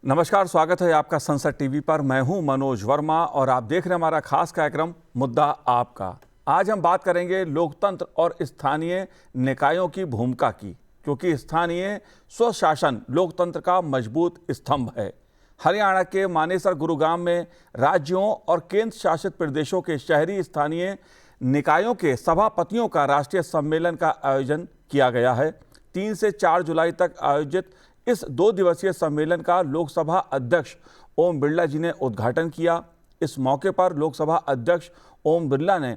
नमस्कार, स्वागत है आपका संसद टीवी पर। मैं हूं मनोज वर्मा और आप देख रहे हैं हमारा खास कार्यक्रम मुद्दा आपका। आज हम बात करेंगे लोकतंत्र और स्थानीय निकायों की भूमिका की, क्योंकि स्थानीय स्वशासन लोकतंत्र का मजबूत स्तंभ है। हरियाणा के मानेसर गुरुग्राम में राज्यों और केंद्र शासित प्रदेशों के शहरी स्थानीय निकायों के सभापतियों का राष्ट्रीय सम्मेलन का आयोजन किया गया है। 3 से 4 जुलाई तक आयोजित इस 2 दिवसीय सम्मेलन का लोकसभा अध्यक्ष ओम बिरला जी ने उद्घाटन किया। इस मौके पर लोकसभा अध्यक्ष ओम बिरला ने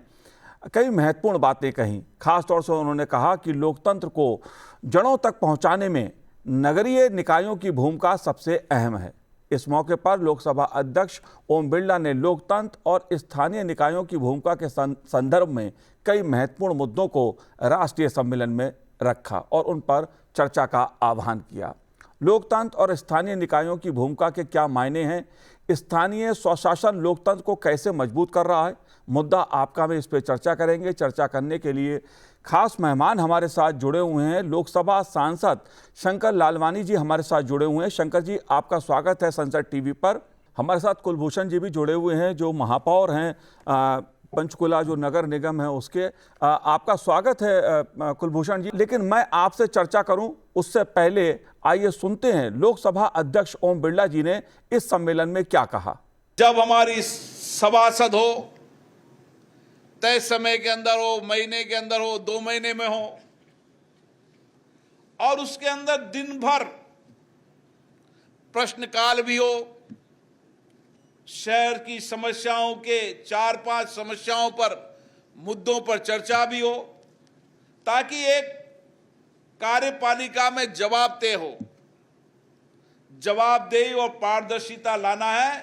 कई महत्वपूर्ण बातें कहीं। खासतौर से उन्होंने कहा कि लोकतंत्र को जड़ों तक पहुंचाने में नगरीय निकायों की भूमिका सबसे अहम है। इस मौके पर लोकसभा अध्यक्ष ओम बिरला ने लोकतंत्र और स्थानीय निकायों की भूमिका के संदर्भ में कई महत्वपूर्ण मुद्दों को राष्ट्रीय सम्मेलन में रखा और उन पर चर्चा का आह्वान किया। लोकतंत्र और स्थानीय निकायों की भूमिका के क्या मायने हैं, स्थानीय स्वशासन लोकतंत्र को कैसे मजबूत कर रहा है, मुद्दा आपका में इस पर चर्चा करेंगे। चर्चा करने के लिए खास मेहमान हमारे साथ जुड़े हुए हैं। लोकसभा सांसद शंकर लालवानी जी हमारे साथ जुड़े हुए हैं। शंकर जी, आपका स्वागत है संसद टीवी पर। हमारे साथ कुलभूषण जी भी जुड़े हुए हैं, जो महापौर हैं पंचकुला जो नगर निगम है उसके। आपका स्वागत है कुलभूषण जी। लेकिन मैं आपसे चर्चा करूं उससे पहले आइए सुनते हैं लोकसभा अध्यक्ष ओम बिरला जी ने इस सम्मेलन में क्या कहा। जब हमारी सभासद हो, तय समय के अंदर हो, महीने के अंदर हो, 2 महीने में हो, और उसके अंदर दिन भर प्रश्नकाल भी हो, शहर की समस्याओं के 4-5 समस्याओं पर, मुद्दों पर चर्चा भी हो, ताकि एक कार्यपालिका में जवाबदेह हो। जवाबदेही और पारदर्शिता लाना है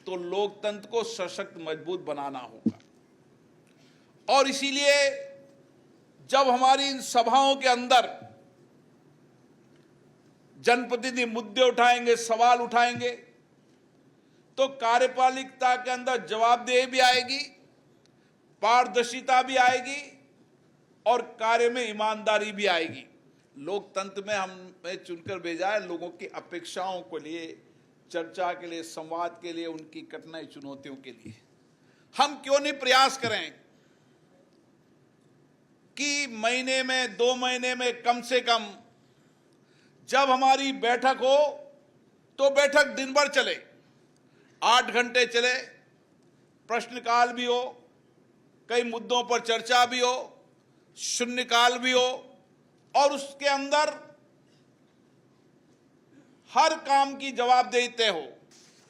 तो लोकतंत्र को सशक्त मजबूत बनाना होगा। और इसीलिए जब हमारी इन सभाओं के अंदर जनप्रतिनिधि मुद्दे उठाएंगे, सवाल उठाएंगे, तो कार्यपालिका के अंदर जवाबदेही भी आएगी, पारदर्शिता भी आएगी और कार्य में ईमानदारी भी आएगी। लोकतंत्र में हमें चुनकर भेजा है लोगों की अपेक्षाओं के लिए, चर्चा के लिए, संवाद के लिए, उनकी कठिनाई चुनौतियों के लिए। हम क्यों नहीं प्रयास करें कि महीने में, 2 महीने में कम से कम जब हमारी बैठक हो तो बैठक दिन भर चले, 8 घंटे चले, प्रश्नकाल भी हो, कई मुद्दों पर चर्चा भी हो, शून्यकाल भी हो, और उसके अंदर हर काम की जवाबदेही तय हो।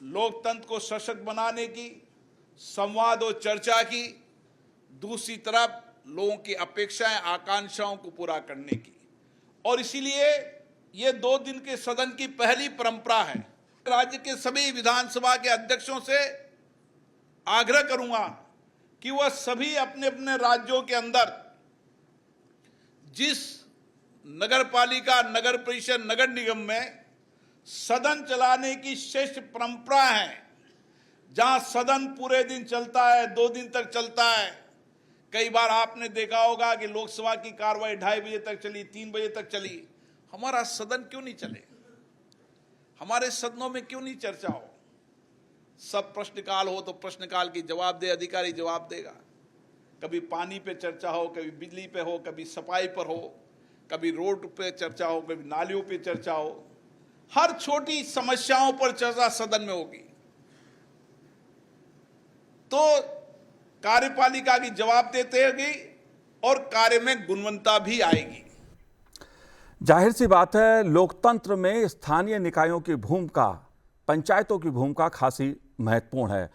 लोकतंत्र को सशक्त बनाने की, संवाद और चर्चा की, दूसरी तरफ लोगों की अपेक्षाएं, आकांक्षाओं को पूरा करने की। और इसीलिए ये 2 दिन के सदन की पहली परंपरा है। राज्य के सभी विधानसभा के अध्यक्षों से आग्रह करूंगा कि वह सभी अपने अपने राज्यों के अंदर जिस नगर पालिका, नगर परिषद, नगर निगम में सदन चलाने की श्रेष्ठ परंपरा है, जहां सदन पूरे दिन चलता है, 2 दिन तक चलता है। कई बार आपने देखा होगा कि लोकसभा की कार्रवाई 2:30 बजे तक चली, 3 बजे तक चली। हमारा सदन क्यों नहीं चले? हमारे सदनों में क्यों नहीं चर्चा हो? सब प्रश्नकाल हो तो प्रश्नकाल की जवाबदेह अधिकारी जवाब देगा। कभी पानी पे चर्चा हो, कभी बिजली पे हो, कभी सफाई पर हो, कभी रोड पे चर्चा हो, कभी नालियों पे चर्चा हो। हर छोटी समस्याओं पर चर्चा सदन में होगी, तो कार्यपालिका की जवाब देते होगी और कार्य में गुणवत्ता भी आएगी। जाहिर सी बात है, लोकतंत्र में स्थानीय निकायों की भूमिका, पंचायतों की भूमिका खासी महत्वपूर्ण है।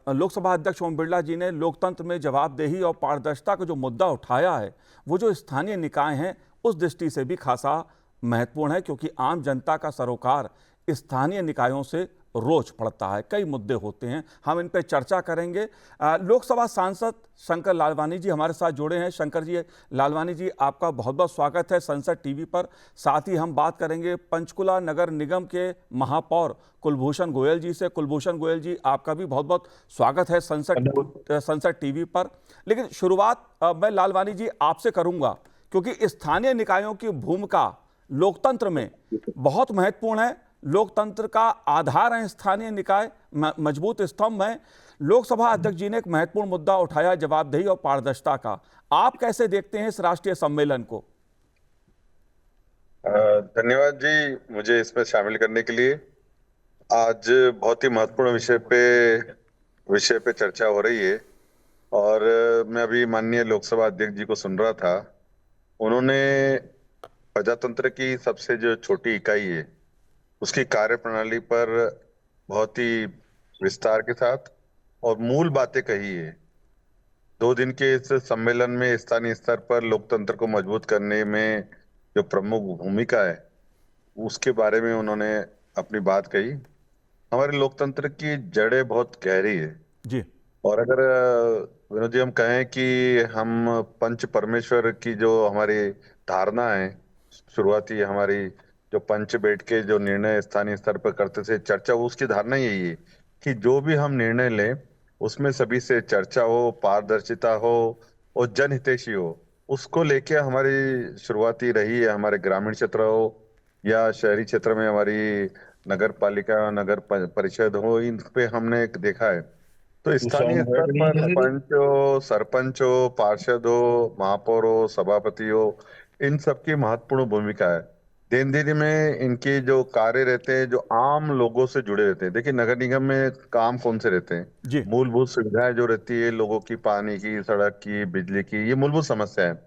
लोकसभा अध्यक्ष ओम बिरला जी ने लोकतंत्र में जवाबदेही और पारदर्शिता का जो मुद्दा उठाया है, वो जो स्थानीय निकाय हैं उस दृष्टि से भी खासा महत्वपूर्ण है, क्योंकि आम जनता का सरोकार स्थानीय निकायों से रोज पड़ता है। कई मुद्दे होते हैं, हम इन पर चर्चा करेंगे। लोकसभा सांसद शंकर लालवानी जी हमारे साथ जुड़े हैं। शंकर जी, लालवानी जी, आपका बहुत बहुत स्वागत है संसद टीवी पर। साथ ही हम बात करेंगे पंचकुला नगर निगम के महापौर कुलभूषण गोयल जी से। कुलभूषण गोयल जी, आपका भी बहुत बहुत स्वागत है संसद टीवी पर। लेकिन शुरुआत मैं लालवानी जी आपसे करूंगा, क्योंकि स्थानीय निकायों की भूमिका लोकतंत्र में बहुत महत्वपूर्ण है, लोकतंत्र का आधार हैं स्थानीय निकाय, मजबूत स्तंभ हैं। लोकसभा अध्यक्ष जी ने एक महत्वपूर्ण मुद्दा उठाया, जवाबदेही और पारदर्शिता का। आप कैसे देखते हैं इस राष्ट्रीय सम्मेलन को? धन्यवाद जी, मुझे इसमें शामिल करने के लिए। आज बहुत ही महत्वपूर्ण विषय पे चर्चा हो रही है और मैं अभी माननीय लोकसभा अध्यक्ष जी को सुन रहा था। उन्होंने प्रजातंत्र की सबसे जो छोटी इकाई है उसकी कार्यप्रणाली पर बहुत ही विस्तार के साथ और मूल बातें कही है। 2 दिन के इस सम्मेलन में स्थानीय स्तर पर लोकतंत्र को मजबूत करने में जो प्रमुख भूमिका है उसके बारे में उन्होंने अपनी बात कही। हमारे लोकतंत्र की जड़ें बहुत गहरी है जी। और अगर विनोद जी हम कहें कि हम पंच परमेश्वर की जो हमारी धारणा है, शुरुआती हमारी जो पंच बैठ के जो निर्णय स्थानीय स्तर पर करते थे, चर्चा, उसकी धारणा यही है कि जो भी हम निर्णय लें उसमें सभी से चर्चा हो, पारदर्शिता हो और जनहितैषी हो। उसको लेके हमारी शुरुआती रही है। हमारे ग्रामीण क्षेत्र हो या शहरी क्षेत्र में हमारी नगर पालिका, नगर परिषद हो, इन पे हमने एक देखा है। तो स्थानीय स्तर पर पंच हो, सरपंच हो, पार्षद हो, महापौर हो, सभापति हो, इन सबकी महत्वपूर्ण भूमिका है। दिन दिन में इनके जो कार्य रहते हैं जो आम लोगों से जुड़े रहते हैं। देखिए, नगर निगम में काम कौन से रहते हैं? जी। मूलभूत सुविधाएं जो रहती है लोगों की, पानी की, सड़क की, बिजली की, ये मूलभूत समस्या है।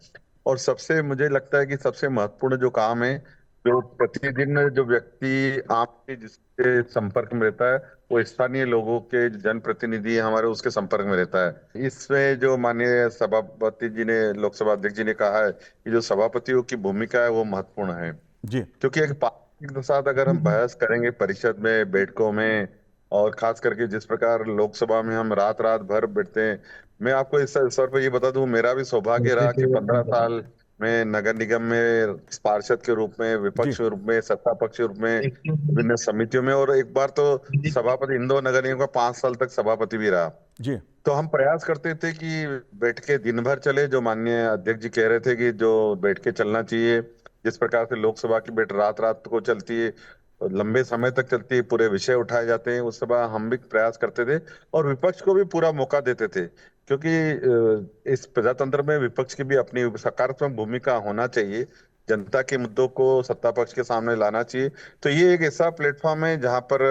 और सबसे मुझे लगता है कि सबसे महत्वपूर्ण जो काम है, जो प्रतिदिन जो व्यक्ति आपके जिसके संपर्क में रहता है, वो स्थानीय लोगों के जनप्रतिनिधि हमारे उसके संपर्क में रहता है। इसमें जो माननीय सभापति जी ने, लोकसभा अध्यक्ष जी ने कहा है कि जो सभापतियों की भूमिका है वो महत्वपूर्ण है। जी। क्योंकि एक पार्टी के साथ अगर हम बहस करेंगे परिषद में, बैठकों में, और खास करके जिस प्रकार लोकसभा में हम रात रात भर बैठते हैं। मैं आपको इस अवसर पर ये बता दूं, मेरा भी सौभाग्य रहा कि 15 साल में नगर निगम में पार्षद के रूप में, विपक्ष के रूप में, सत्ता पक्ष के रूप में, विभिन्न समितियों में, और एक बार तो सभापति, इंदौर नगर निगम का 5 साल तक सभापति भी रहा। जी। तो हम प्रयास करते थे कि बैठ के दिन भर चले, जो माननीय अध्यक्ष जी कह रहे थे कि जो बैठ के चलना चाहिए। जिस प्रकार से लोकसभा की बैठ रात रात को चलती है, लंबे समय तक चलती है, पूरे विषय उठाए जाते हैं, उस समय हम भी प्रयास करते थे और विपक्ष को भी पूरा मौका देते थे। क्योंकि इस प्रजातंत्र में विपक्ष की भी अपनी सकारात्मक भूमिका होना चाहिए। जनता के मुद्दों को सत्ता पक्ष के सामने लाना चाहिए। तो ये एक ऐसा प्लेटफॉर्म है जहां पर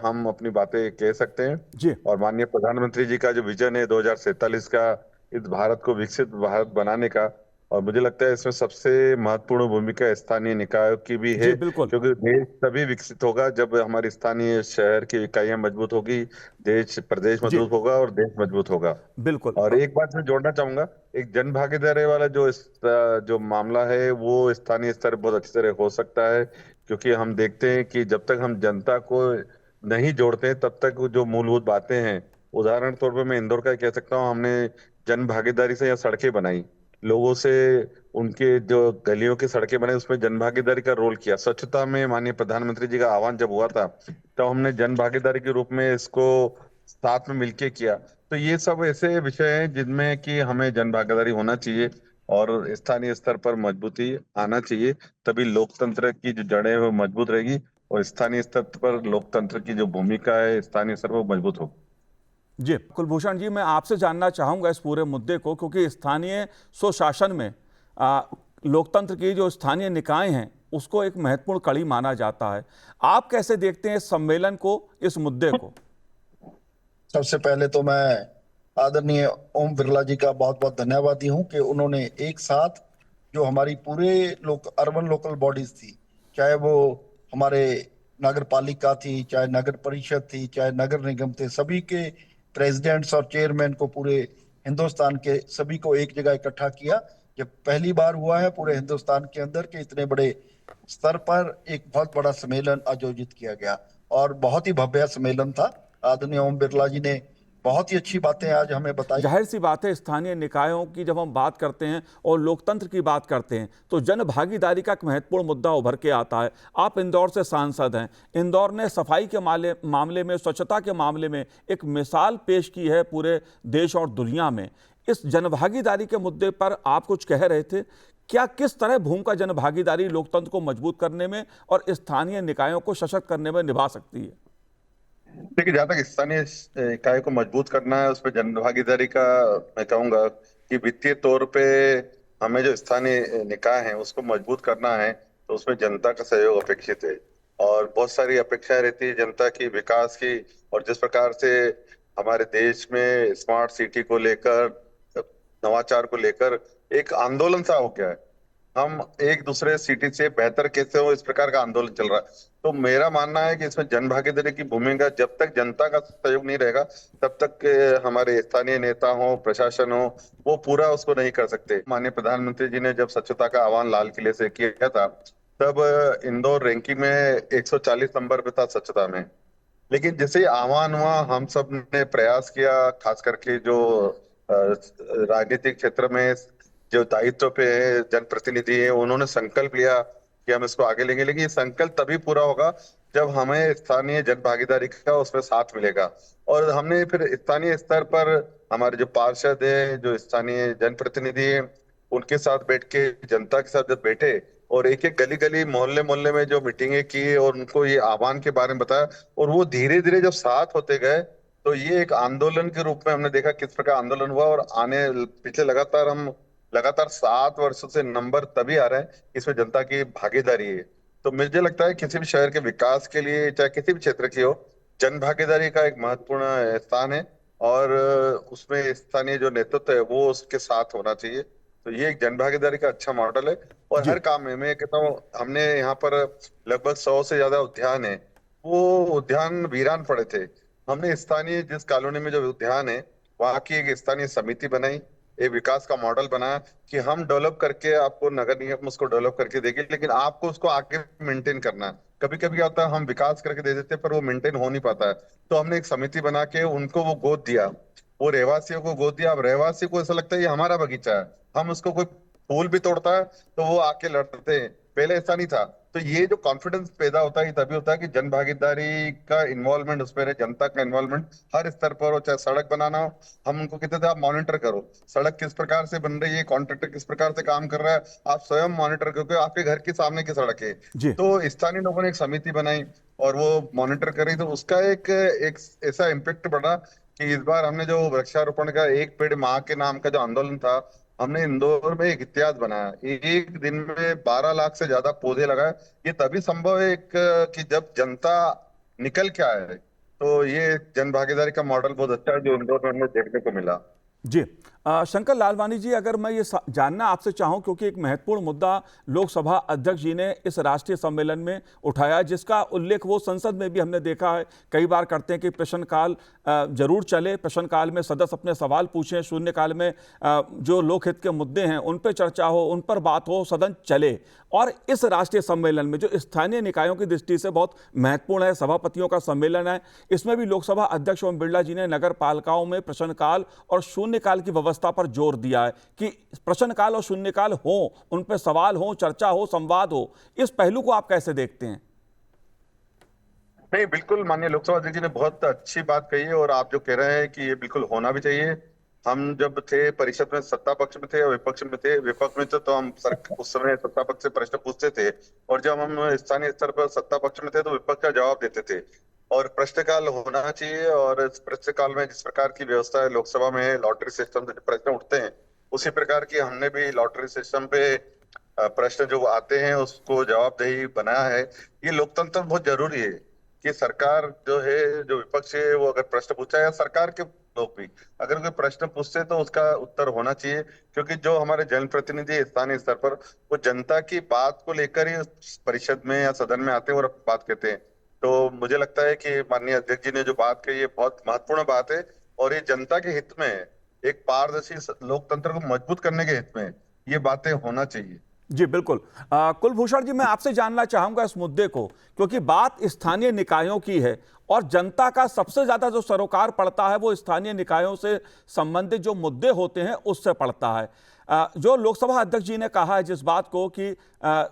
हम अपनी बातें कह सकते हैं। जी। और माननीय प्रधानमंत्री जी का जो विजन है 2047 का, इस भारत को विकसित भारत बनाने का, और मुझे लगता है इसमें सबसे महत्वपूर्ण भूमिका स्थानीय निकायों की भी है। जी, बिल्कुल। क्योंकि देश तभी विकसित होगा जब हमारी स्थानीय शहर की इकाइयां मजबूत होगी, प्रदेश जी। मजबूत होगा और देश मजबूत होगा। बिल्कुल। और एक बात मैं जोड़ना चाहूंगा, एक जन भागीदारी वाला जो मामला है वो स्थानीय स्तर पर बहुत अच्छी तरह हो सकता है। क्योंकि हम देखते हैं कि जब तक हम जनता को नहीं जोड़ते हैं तब तक जो मूलभूत बातें हैं, उदाहरण तौर पर मैं इंदौर का कह सकता हूँ, हमने जन भागीदारी से यहाँ सड़कें बनाई, लोगों से उनके जो गलियों की सड़कें बनाई, उसमें जन भागीदारी का रोल किया। स्वच्छता में माननीय प्रधानमंत्री जी का आह्वान जब हुआ था तब हमने जन भागीदारी के रूप में इसको साथ में मिलके किया। तो ये सब ऐसे विषय हैं जिनमें कि हमें जन भागीदारी होना चाहिए और स्थानीय स्तर पर मजबूती आना चाहिए। तभी लोकतंत्र की जो जड़ें हैं वो मजबूत रहेगी और स्थानीय स्तर पर लोकतंत्र की जो भूमिका है स्थानीय स्तर पर मजबूत होगी। जी, कुलभूषण जी, मैं आपसे जानना चाहूंगा इस पूरे मुद्दे को, क्योंकि स्थानीय स्वशासन में लोकतंत्र की जो स्थानीय निकाय हैं उसको एक महत्वपूर्ण कड़ी माना जाता है। आप कैसे देखते हैं इस सम्मेलन को, इस मुद्दे को? सबसे पहले तो मैं आदरणीय ओम बिरला जी का बहुत बहुत धन्यवादी हूं कि उन्होंने एक साथ जो हमारी पूरे अर्बन लोकल बॉडीज थी, चाहे वो हमारे नगर पालिका थी, चाहे नगर परिषद थी, चाहे नगर निगम थे, सभी के प्रेसिडेंट्स और चेयरमैन को, पूरे हिंदुस्तान के सभी को एक जगह इकट्ठा किया। जब पहली बार हुआ है पूरे हिंदुस्तान के अंदर के इतने बड़े स्तर पर एक बहुत बड़ा सम्मेलन आयोजित किया गया और बहुत ही भव्य सम्मेलन था। आदरणीय ओम बिरला जी ने बहुत ही अच्छी बातें आज हमें बताई। जाहिर सी बात है, स्थानीय निकायों की जब हम बात करते हैं और लोकतंत्र की बात करते हैं तो जन भागीदारी का एक महत्वपूर्ण मुद्दा उभर के आता है। आप इंदौर से सांसद हैं। इंदौर ने सफाई के मामले में, स्वच्छता के मामले में एक मिसाल पेश की है पूरे देश और दुनिया में। इस जनभागीदारी के मुद्दे पर आप कुछ कह रहे थे, क्या किस तरह भूमिका जन भागीदारी लोकतंत्र को मजबूत करने में और स्थानीय निकायों को सशक्त करने में निभा सकती है? देखिए, जहाँ तक स्थानीय इकाई को मजबूत करना है, उस पर जन भागीदारी का मैं कहूंगा कि वित्तीय तौर पे हमें जो स्थानीय निकाय है उसको मजबूत करना है, तो उसमें जनता का सहयोग अपेक्षित है। और बहुत सारी अपेक्षाएं रहती है जनता की, विकास की। और जिस प्रकार से हमारे देश में स्मार्ट सिटी को लेकर, नवाचार को लेकर एक आंदोलन सा हो गया है, हम एक दूसरे सिटी से बेहतर कैसे हो, इस प्रकार का आंदोलन चल रहा है। तो मेरा मानना है कि इसमें जन भागीदारी की भूमिका, जब तक जनता का सहयोग नहीं रहेगा तब तक हमारे स्थानीय नेता हो, प्रशासन हो, वो पूरा उसको नहीं कर सकते। माननीय प्रधानमंत्री जी ने जब स्वच्छता का आह्वान लाल किले से किया था, तब इंदौर रैंकिंग में 140 नंबर पे था स्वच्छता में। लेकिन जैसे ही आह्वान हुआ, हम सब ने प्रयास किया, खास करके जो राजनीतिक क्षेत्र में जो दायित्व पे है जनप्रतिनिधि है, उन्होंने संकल्प लिया कि हम इसको आगे लेंगे। लेकिन ये संकल्प तभी पूरा होगा जब हमें स्थानीय जन भागीदारी का उसमें साथ मिलेगा। और हमने फिर स्थानीय स्तर पर हमारे जो पार्षद है, जो स्थानीय जनप्रतिनिधि है, उनके साथ बैठ के, जनता के साथ जब बैठे और एक एक गली गली, मोहल्ले मोहल्ले में जो मीटिंगें की और उनको ये आह्वान के बारे में बताया, और वो धीरे धीरे जब साथ होते गए, तो ये एक आंदोलन के रूप में हमने देखा किस प्रकार आंदोलन हुआ। और पिछले लगातार 7 वर्षों से नंबर तभी आ रहे हैं इसमें जनता की भागीदारी है। तो मुझे लगता है किसी भी शहर के विकास के लिए, चाहे किसी भी क्षेत्र की हो, जन भागीदारी का एक महत्वपूर्ण स्थान है। और उसमें स्थानीय जो नेतृत्व है वो उसके साथ होना चाहिए। तो ये एक जन भागीदारी का अच्छा मॉडल है। और जी। हर काम में मैं कहता हूँ, हमने यहाँ पर लगभग 100 से ज्यादा उद्यान है, वो उद्यान वीरान पड़े थे। हमने स्थानीय जिस कॉलोनी में जो उद्यान है, वहां की एक स्थानीय समिति बनाई, एक विकास का मॉडल बनाया कि हम डेवलप करके आपको, नगर निगम उसको डेवलप करके देगी, लेकिन आपको उसको आगे मेंटेन करना है। कभी कभी क्या होता है, हम विकास करके दे देते हैं पर वो मेंटेन हो नहीं पाता है। तो हमने एक समिति बना के उनको वो गोद दिया, वो रहवासियों को गोद दिया। अब रहवासी को ऐसा लगता है ये हमारा बगीचा है, हम उसको, कोई फूल भी तोड़ता है तो वो आके लड़ते हैं, पहले ऐसा नहीं था। तो ये जो कॉन्फिडेंस पैदा होता है, ये तभी होता है कि जन भागीदारी का इन्वॉल्वमेंट उसमें रहे, जनता का इन्वॉल्वमेंट हर स्तर पर हो। चाहे सड़क बनाना हो, हम उनको कहते थे आप मॉनिटर करो, सड़क किस प्रकार से बन रही है, कॉन्ट्रैक्टर किस प्रकार से काम कर रहा है, आप स्वयं मॉनिटर करो, क्योंकि आपके घर के सामने की सड़क है। जी। तो स्थानीय लोगों ने एक समिति बनाई और वो मॉनिटर कर रही, तो उसका एक एक ऐसा इम्पेक्ट बढ़ा कि इस बार हमने जो वृक्षारोपण का एक पेड़ माह के नाम का जो आंदोलन था, हमने इंदौर में एक इतिहास बनाया। एक दिन में 12 लाख से ज्यादा पौधे लगाए। ये तभी संभव है कि जब जनता निकल के आए। तो ये जन भागीदारी का मॉडल बहुत अच्छा है जो इंदौर में हमें देखने को मिला। जी। शंकर लालवानी जी, अगर मैं ये जानना आपसे चाहूं, क्योंकि एक महत्वपूर्ण मुद्दा लोकसभा अध्यक्ष जी ने इस राष्ट्रीय सम्मेलन में उठाया, जिसका उल्लेख वो संसद में भी हमने देखा है कई बार करते हैं कि प्रश्नकाल जरूर चले, प्रश्नकाल में सदस्य अपने सवाल पूछें, शून्यकाल में जो लोकहित के मुद्दे हैं उन पर चर्चा हो, उन पर बात हो, सदन चले। और इस राष्ट्रीय सम्मेलन में जो स्थानीय निकायों की दृष्टि से बहुत महत्वपूर्ण है, सभापतियों का सम्मेलन है, इसमें भी लोकसभा अध्यक्ष ओम बिरला जी ने नगर पालिकाओं में प्रश्नकाल और शून्यकाल की व्यवस्था पर जोर दिया है कि प्रश्नकाल और शून्यकाल हो, उन पर सवाल हो, चर्चा हो, संवाद हो। इस पहलू को आप कैसे देखते हैं? नहीं, बिल्कुल, माननीय लोकसभा अध्यक्ष जी ने बहुत अच्छी बात कही है। और आप जो कह रहे हैं कि ये बिल्कुल होना भी चाहिए। हम जब थे परिषद में, सत्ता पक्ष में थे और विपक्ष में थे, विपक्ष में थे तो हम उस समय सत्ता पक्ष से प्रश्न पूछते थे, और जब हम स्थानीय स्तर पर सत्ता पक्ष में थे तो विपक्ष का जवाब देते थे। और प्रश्नकाल होना चाहिए। और इस प्रश्नकाल में जिस प्रकार की व्यवस्था है लोकसभा में, लॉटरी सिस्टम से प्रश्न उठते हैं, उसी प्रकार की हमने भी लॉटरी सिस्टम पे प्रश्न जो आते हैं उसको जवाबदेही बनाया है। ये लोकतंत्र बहुत जरूरी है कि सरकार जो है, जो विपक्ष है, वो अगर प्रश्न पूछा, या सरकार के लोग भी अगर कोई प्रश्न पूछते तो उसका उत्तर होना चाहिए। क्योंकि जो हमारे जनप्रतिनिधि स्थानीय स्तर पर, वो जनता की बात को लेकर ही परिषद में या सदन में आते हैं और बात कहते हैं। तो मुझे लगता है कि माननीय अध्यक्ष जी ने जो बात कही है बहुत महत्वपूर्ण बात है, और ये जनता के हित में है। एक पारदर्शी लोकतंत्र को मजबूत करने के हित में ये बातें होना चाहिए। जी बिल्कुल। कुलभूषण जी, मैं आपसे जानना चाहूंगा इस मुद्दे को, क्योंकि बात स्थानीय निकायों की है और जनता का सबसे ज्यादा जो सरोकार पड़ता है वो स्थानीय निकायों से संबंधित जो मुद्दे होते हैं उससे पड़ता है। जो लोकसभा अध्यक्ष जी ने कहा है जिस बात को कि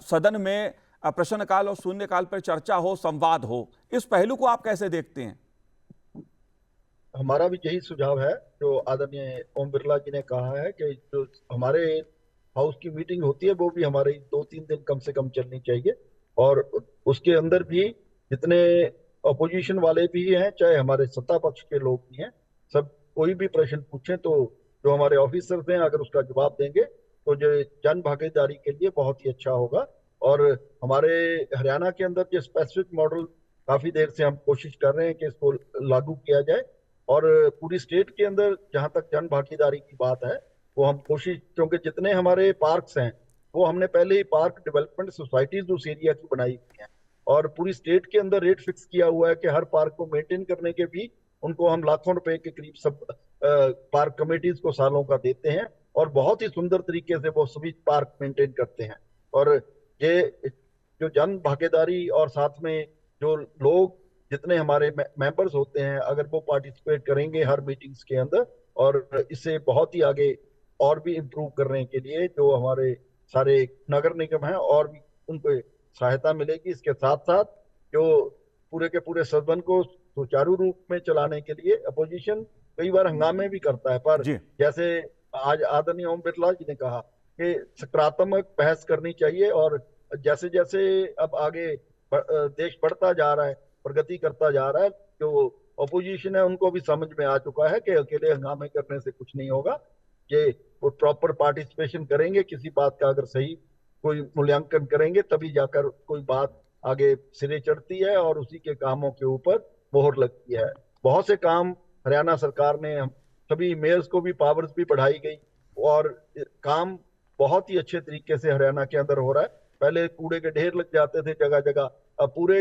सदन में प्रश्नकाल और शून्यकाल पर चर्चा हो, संवाद हो, इस पहलू को आप कैसे देखते हैं? हमारा भी यही सुझाव है जो आदरणीय ओम बिरला जी ने कहा है कि जो हमारे हाउस की मीटिंग होती है वो भी हमारी 2-3 दिन कम से कम चलनी चाहिए। और उसके अंदर भी जितने अपोजिशन वाले भी हैं, चाहे हमारे सत्ता पक्ष के लोग भी हैं, सब कोई भी प्रश्न पूछें तो जो हमारे ऑफिसर्स हैं अगर उसका जवाब देंगे तो जो जन भागीदारी के लिए बहुत ही अच्छा होगा। और हमारे हरियाणा के अंदर जो स्पेसिफिक मॉडल काफी देर से हम कोशिश कर रहे हैं कि इसको लागू किया जाए, और पूरी स्टेट के अंदर जहां तक जन भागीदारी की बात है वो हम कोशिश, क्योंकि जितने हमारे पार्क्स हैं वो हमने पहले ही पार्क डेवलपमेंट सोसाइटीज उस एरिया की बनाई हुई हैं, और पूरी स्टेट के अंदर रेट फिक्स किया हुआ है कि हर पार्क को मेंटेन करने के भी उनको हम लाखों रुपए के करीब सब पार्क कमेटीज को सालों का देते हैं, और बहुत ही सुंदर तरीके से वो सभी पार्क मेंटेन करते हैं। और ये जो जन भागीदारी और साथ में जो लोग जितने हमारे मेंबर्स होते हैं अगर वो पार्टिसिपेट करेंगे हर मीटिंग्स के अंदर, और इससे बहुत ही आगे और भी इम्प्रूव करने के लिए जो हमारे सारे नगर निगम हैं और भी उनको सहायता मिलेगी। इसके साथ साथ जो पूरे के पूरे सदन को सुचारू रूप में चलाने के लिए अपोजिशन कई बार हंगामे भी करता है, पर जी जैसे आज आदरणीय ओम बिरला जी ने कहा कि सकारात्मक बहस करनी चाहिए, और जैसे जैसे अब आगे देश बढ़ता जा रहा है, प्रगति करता जा रहा है, जो अपोजिशन है उनको भी समझ में आ चुका है कि अकेले हंगामे करने से कुछ नहीं होगा। ये वो प्रॉपर पार्टिसिपेशन करेंगे, किसी बात का अगर सही कोई मूल्यांकन करेंगे तभी जाकर कोई बात आगे सिरे चढ़ती है और उसी के कामों के ऊपर मोहर लगती है। बहुत से काम हरियाणा सरकार ने, हम सभी मेयर्स को भी पावर्स भी बढ़ाई गई, और काम बहुत ही अच्छे तरीके से हरियाणा के अंदर हो रहा है। पहले कूड़े के ढेर लग जाते थे जगह जगह, अब पूरे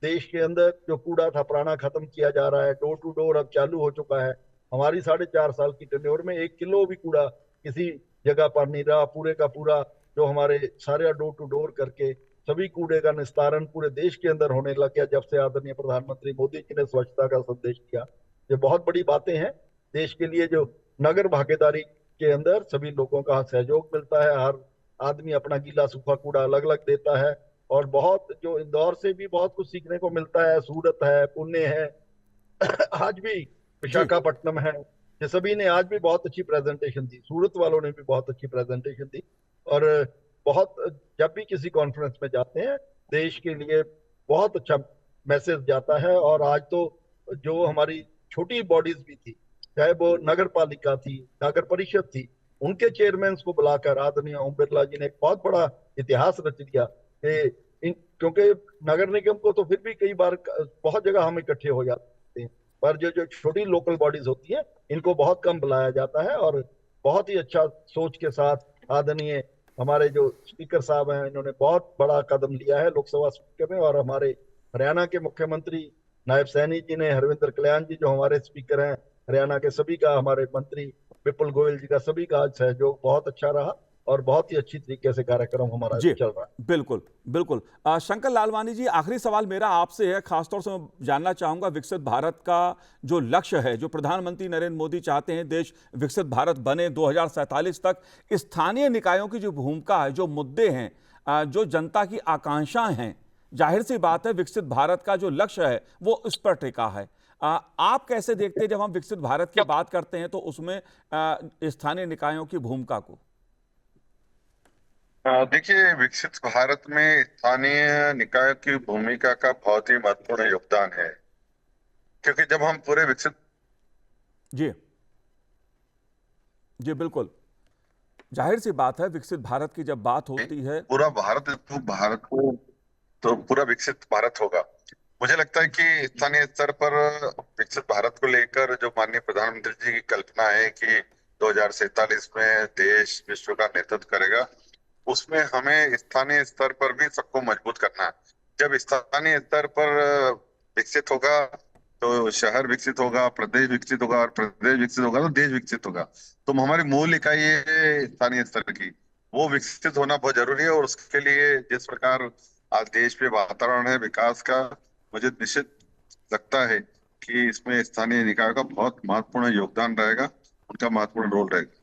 देश के अंदर जो कूड़ा था पुराना खत्म किया जा रहा है, डोर टू डोर अब चालू हो चुका है। हमारी 4.5 साल की टेन्योर में 1 किलो भी कूड़ा किसी जगह पर नहीं रहा। पूरे का पूरा जो हमारे सारे डोर टू डोर करके सभी कूड़े का निस्तारण पूरे देश के अंदर होने लग गया जब से आदरणीय प्रधानमंत्री मोदी जी ने स्वच्छता का संदेश दिया। ये बहुत बड़ी बातें हैं देश के लिए। जो नगर भागीदारी के अंदर सभी लोगों का सहयोग मिलता है, हर आदमी अपना गीला सूखा कूड़ा अलग अलग देता है, और बहुत जो इंदौर से भी बहुत कुछ सीखने को मिलता है, सूरत है, पुणे है, आज भी जी विशाखापट्टनम है, ये सभी ने आज भी बहुत अच्छी प्रेजेंटेशन दी, सूरत वालों ने भी बहुत अच्छी प्रेजेंटेशन दी। और बहुत, जब भी किसी कॉन्फ्रेंस में जाते हैं देश के लिए बहुत अच्छा मैसेज जाता है। और आज तो जो हमारी छोटी बॉडीज भी थी, चाहे वो नगर पालिका थी, नगर परिषद थी, उनके चेयरमैन को बुलाकर आदरणीय ओम बिरला जी ने एक बहुत बड़ा इतिहास रच दिया कि क्योंकि नगर निगम को तो फिर भी कई बार बहुत जगह हम इकट्ठे हो जाते हैं, पर जो जो छोटी लोकल बॉडीज होती हैं इनको बहुत कम बुलाया जाता है। और बहुत ही अच्छा सोच के साथ आदरणीय हमारे जो स्पीकर साहब हैं, इन्होंने बहुत बड़ा कदम लिया है लोकसभा स्पीकर में, और हमारे हरियाणा के मुख्यमंत्री नायब सैनी जी ने, हरविंदर कल्याण जी जो हमारे स्पीकर हैं हरियाणा के, सभी का, हमारे मंत्री विपुल गोयल जी का, सभी का आज सहयोग बहुत अच्छा रहा, और बहुत ही अच्छी तरीके से कार्यक्रम हमारा जी चल रहा है। बिल्कुल बिल्कुल। शंकर लालवानी जी, आखिरी सवाल मेरा आपसे है, खासतौर से मैं जानना चाहूंगा विकसित भारत का जो लक्ष्य है, जो प्रधानमंत्री नरेंद्र मोदी चाहते हैं देश विकसित भारत बने 2047 तक, स्थानीय निकायों की जो भूमिका है, जो मुद्दे हैं, जो जनता की आकांक्षाएं हैं, जाहिर सी बात है विकसित भारत का जो लक्ष्य है वो इस पर टिका है। आप कैसे देखते हैं जब हम विकसित भारत की बात करते हैं तो उसमें स्थानीय निकायों की भूमिका को? देखिए, विकसित भारत में स्थानीय निकाय की भूमिका का बहुत ही महत्वपूर्ण योगदान है, क्योंकि जब हम पूरे विकसित जी जी बिल्कुल, जाहिर सी बात है विकसित भारत की जब बात होती है, पूरा भारत को तो पूरा विकसित भारत होगा। मुझे लगता है कि स्थानीय स्तर पर विकसित भारत को लेकर जो माननीय प्रधानमंत्री जी की कल्पना है कि 2047 में देश विश्व का नेतृत्व करेगा, उसमें हमें स्थानीय स्तर पर भी सबको मजबूत करना है। जब स्थानीय स्तर पर विकसित होगा तो शहर विकसित होगा, प्रदेश विकसित होगा, और प्रदेश विकसित होगा तो देश विकसित होगा। तो हमारी मूल इकाई है स्थानीय स्तर की, वो विकसित होना बहुत जरूरी है। और उसके लिए जिस प्रकार आज देश में वातावरण है विकास का, मुझे निश्चित लगता है कि इसमें स्थानीय निकाय का बहुत महत्वपूर्ण योगदान रहेगा, उनका महत्वपूर्ण रोल रहेगा।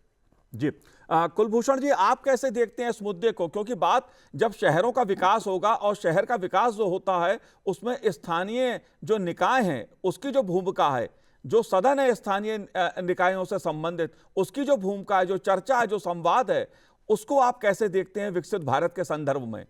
जी कुलभूषण जी, आप कैसे देखते हैं इस मुद्दे को? क्योंकि बात जब शहरों का विकास होगा और शहर का विकास जो होता है उसमें स्थानीय जो निकाय हैं उसकी जो भूमिका है, जो सदन है स्थानीय निकायों से संबंधित, उसकी जो भूमिका है, जो चर्चा है, जो संवाद है, उसको आप कैसे देखते हैं विकसित भारत के संदर्भ में?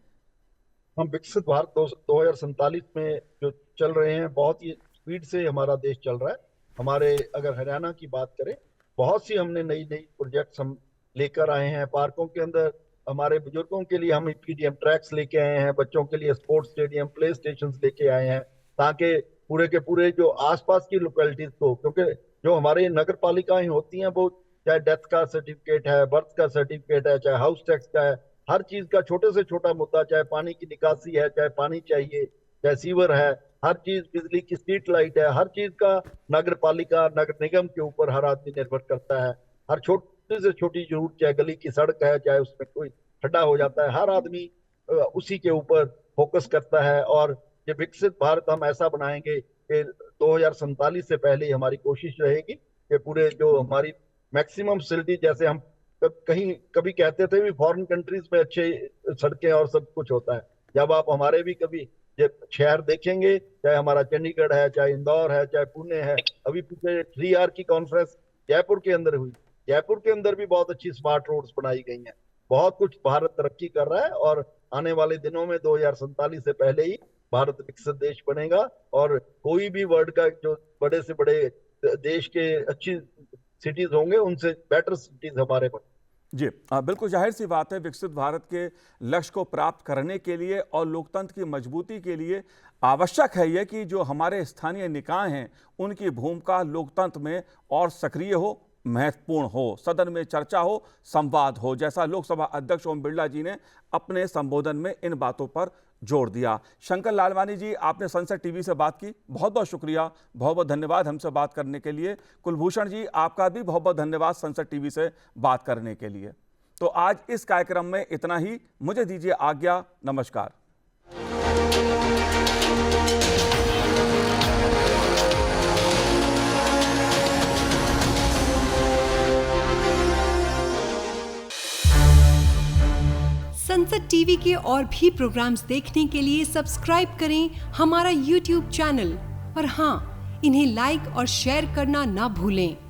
हम विकसित भारत 2047 में जो चल रहे हैं, बहुत ही स्पीड से हमारा देश चल रहा है। हमारे अगर हरियाणा की बात करें, बहुत सी हमने नई नई प्रोजेक्ट्स हम लेकर आए हैं। पार्कों के अंदर हमारे बुजुर्गों के लिए हम पीडीएम ट्रैक्स लेके आए हैं, बच्चों के लिए स्पोर्ट्स स्टेडियम, प्ले स्टेशन लेके आए हैं, ताकि पूरे के पूरे जो आसपास की लोकेलिटीज को, क्योंकि जो हमारे नगर पालिकाएं होती हैं वो चाहे डेथ का सर्टिफिकेट है, बर्थ का सर्टिफिकेट है, चाहे हाउस टैक्स का है, हर चीज का छोटे से छोटा मुद्दा, चाहे पानी की निकासी है, चाहे पानी चाहिए, चाहे सीवर है, हर चीज, बिजली की स्ट्रीट लाइट है, हर चीज का नगर पालिका, नगर निगम के ऊपर हर आदमी निर्भर करता है। हर छोटी से छोटी जरूरत, चाहे गली की सड़क है, चाहे उसमें कोई खड्डा हो जाता है, हर आदमी उसी के ऊपर फोकस करता है। और ये विकसित भारत हम ऐसा बनाएंगे कि 2047 से पहले ही हमारी कोशिश रहेगी कि पूरे जो हमारी मैक्सिमम फैसिलिटी, जैसे हम कहीं कभी कहते थे भी फॉरेन कंट्रीज में अच्छे सड़कें और सब कुछ होता है, जब आप हमारे भी कभी शहर देखेंगे, चाहे हमारा चंडीगढ़ है, चाहे इंदौर है, चाहे पुणे है, अभी पीछे 3R की कॉन्फ्रेंस जयपुर के अंदर हुई, जयपुर के अंदर भी बहुत अच्छी स्मार्ट रोड्स बनाई गई हैं। बहुत कुछ भारत तरक्की कर रहा है और आने वाले दिनों में 2047 से पहले ही भारत विकसित देश बनेगा। और कोई भी वर्ल्ड का जो बड़े से बड़े देश के अच्छी सिटीज होंगे, उनसे बेटर सिटीज हमारे पास। जी बिल्कुल जाहिर सी बात है, विकसित भारत के लक्ष्य को प्राप्त करने के लिए और लोकतंत्र की मजबूती के लिए आवश्यक है यह कि जो हमारे स्थानीय निकाय हैं उनकी भूमिका लोकतंत्र में और सक्रिय हो, महत्वपूर्ण हो, सदन में चर्चा हो, संवाद हो, जैसा लोकसभा अध्यक्ष ओम बिरला जी ने अपने संबोधन में इन बातों पर जोर दिया। शंकर लालवानी जी, आपने संसद टीवी से बात की, बहुत बहुत शुक्रिया, बहुत बहुत धन्यवाद हमसे बात करने के लिए। कुलभूषण जी, आपका भी बहुत बहुत धन्यवाद संसद टीवी से बात करने के लिए। तो आज इस कार्यक्रम में इतना ही, मुझे दीजिए आज्ञा, नमस्कार। संसद टीवी के और भी प्रोग्राम्स देखने के लिए सब्सक्राइब करें हमारा YouTube चैनल और हाँ, इन्हें लाइक और शेयर करना ना भूलें।